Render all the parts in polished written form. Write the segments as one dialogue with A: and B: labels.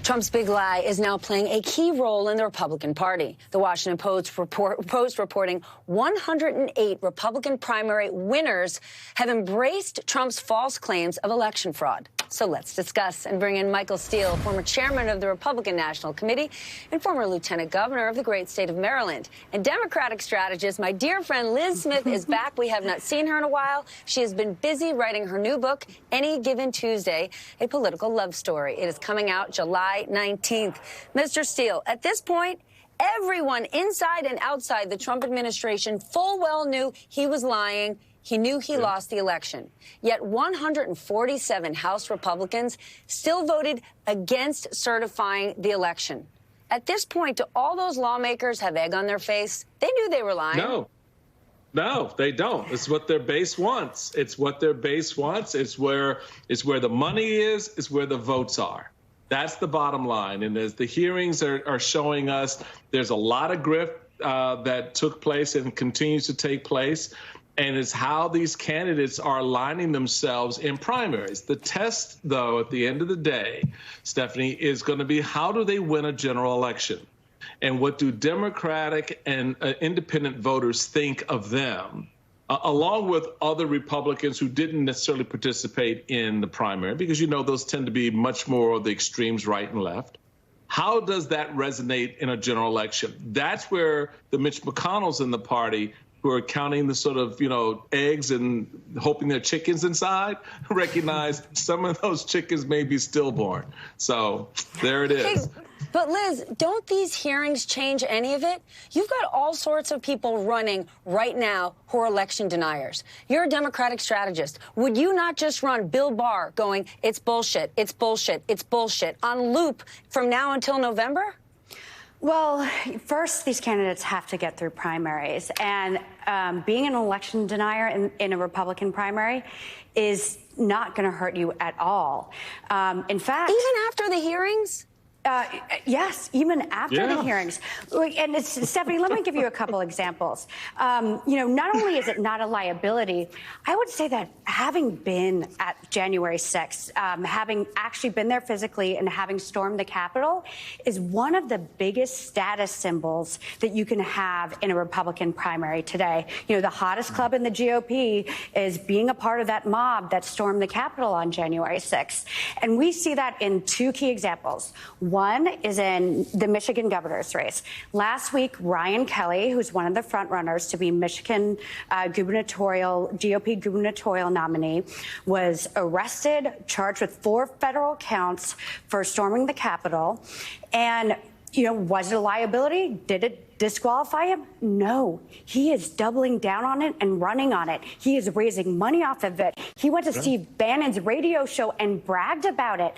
A: Trump's big lie is now playing a key role in the Republican Party. The Washington Post reporting 108 Republican primary winners have embraced Trump's false claims of election fraud. So let's discuss and bring in Michael Steele, former chairman of the Republican National Committee and former lieutenant governor of the great state of Maryland. And Democratic strategist, my dear friend Liz Smith is back. We have not seen her in a while. She has been busy writing her new book, Any Given Tuesday, a political love story. It is coming out July 19th. Mr. Steele, at this point, everyone inside and outside the Trump administration full well knew he was lying. He knew he lost the election. Yet 147 House Republicans still voted against certifying the election. At this point, do all those lawmakers have egg on their face? They knew they were lying.
B: No, they don't. It's what their base wants. It's what their base wants. It's where the money is. It's where the votes are. That's the bottom line. And as the hearings are showing us, there's a lot of grift that took place and continues to take place. And it's how these candidates are aligning themselves in primaries. The test, though, at the end of the day, Stephanie, is going to be how do they win a general election? And what do Democratic and independent voters think of them, along with other Republicans who didn't necessarily participate in the primary, because, you know, those tend to be much more of the extremes right and left. How does that resonate in a general election? That's where the Mitch McConnells in the party, who are counting the sort of, eggs and hoping they're chickens inside, recognize some of those chickens may be stillborn. So there it is.
A: Hey, but Liz, don't these hearings change any of it? You've got all sorts of people running right now who are election deniers. You're a Democratic strategist. Would you not just run Bill Barr going, it's bullshit, it's bullshit, it's bullshit, on loop from now until November?
C: Well, first, these candidates have to get through primaries. And being an election denier in a Republican primary is not going to hurt you at all. In fact,
A: even after the hearings?
C: Yes, even after the hearings. And Stephanie, let me give you a couple examples. Not only is it not a liability, I would say that having been at January 6th, having actually been there physically and having stormed the Capitol is one of the biggest status symbols that you can have in a Republican primary today. The hottest club in the GOP is being a part of that mob that stormed the Capitol on January 6th. And we see that in two key examples. One is in the Michigan governor's race. Last week, Ryan Kelly, who's one of the front runners to be Michigan GOP gubernatorial nominee, was arrested, charged with 4 federal counts for storming the Capitol. And, was it a liability? Did it disqualify him? No. He is doubling down on it and running on it. He is raising money off of it. He went to Steve Bannon's radio show and bragged about it.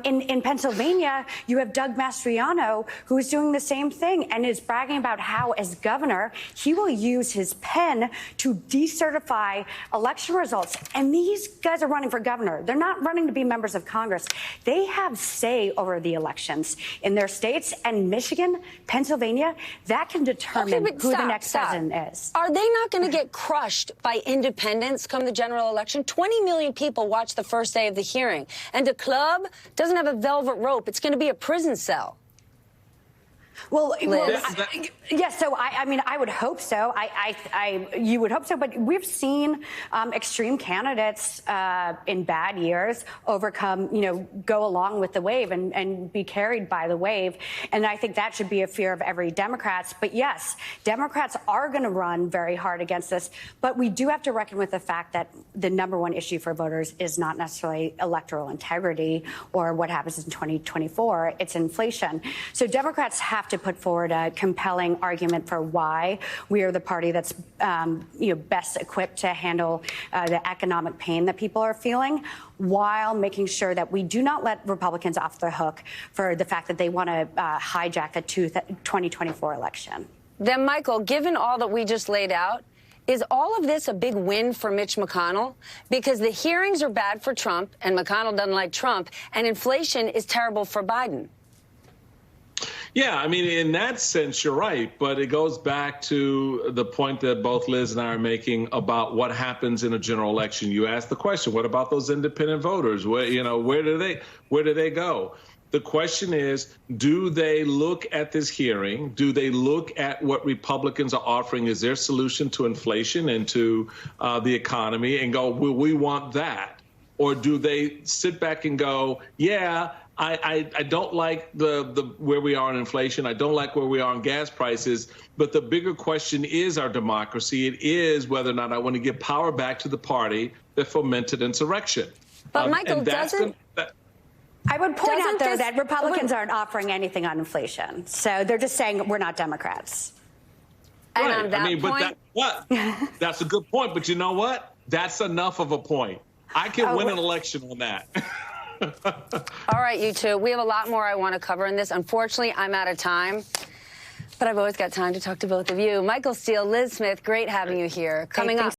C: In Pennsylvania, you have Doug Mastriano, who is doing the same thing and is bragging about how, as governor, he will use his pen to decertify election results. And these guys are running for governor. They're not running to be members of Congress. They have say over the elections in their states, and Michigan, Pennsylvania, that can determine who the next president is.
A: Are they not going to get crushed by independents come the general election? 20 million people watched the first day of the hearing. And a club doesn't have a velvet rope. It's going to be a prison cell.
C: Yes. So I would hope so. You would hope so. But we've seen extreme candidates in bad years overcome, go along with the wave and be carried by the wave. And I think that should be a fear of every Democrat. But yes, Democrats are going to run very hard against this. But we do have to reckon with the fact that the number one issue for voters is not necessarily electoral integrity or what happens in 2024. It's inflation. So Democrats have to put forward a compelling argument for why we are the party that's best equipped to handle the economic pain that people are feeling, while making sure that we do not let Republicans off the hook for the fact that they want to hijack the 2024 election.
A: Then, Michael, given all that we just laid out, is all of this a big win for Mitch McConnell? Because the hearings are bad for Trump, and McConnell doesn't like Trump, and inflation is terrible for Biden.
B: Yeah, I mean, in that sense, you're right. But it goes back to the point that both Liz and I are making about what happens in a general election. You asked the question, what about those independent voters? Where do they go? The question is, do they look at this hearing? Do they look at what Republicans are offering as their solution to inflation and to the economy and go, well, we want that? Or do they sit back and go, yeah, I don't like the where we are in inflation. I don't like where we are in gas prices. But the bigger question is our democracy. It is whether or not I want to give power back to the party that fomented insurrection.
A: But Michael,
C: I would point out, though, that Republicans aren't offering anything on inflation. So they're just saying we're not Democrats.
A: And
B: right.
A: on that point,
B: that's a good point. But you know what? That's enough of a point. I can win an election on that.
A: All right, you two. We have a lot more I want to cover in this. Unfortunately, I'm out of time. But I've always got time to talk to both of you. Michael Steele, Liz Smith, great having you here. Coming up.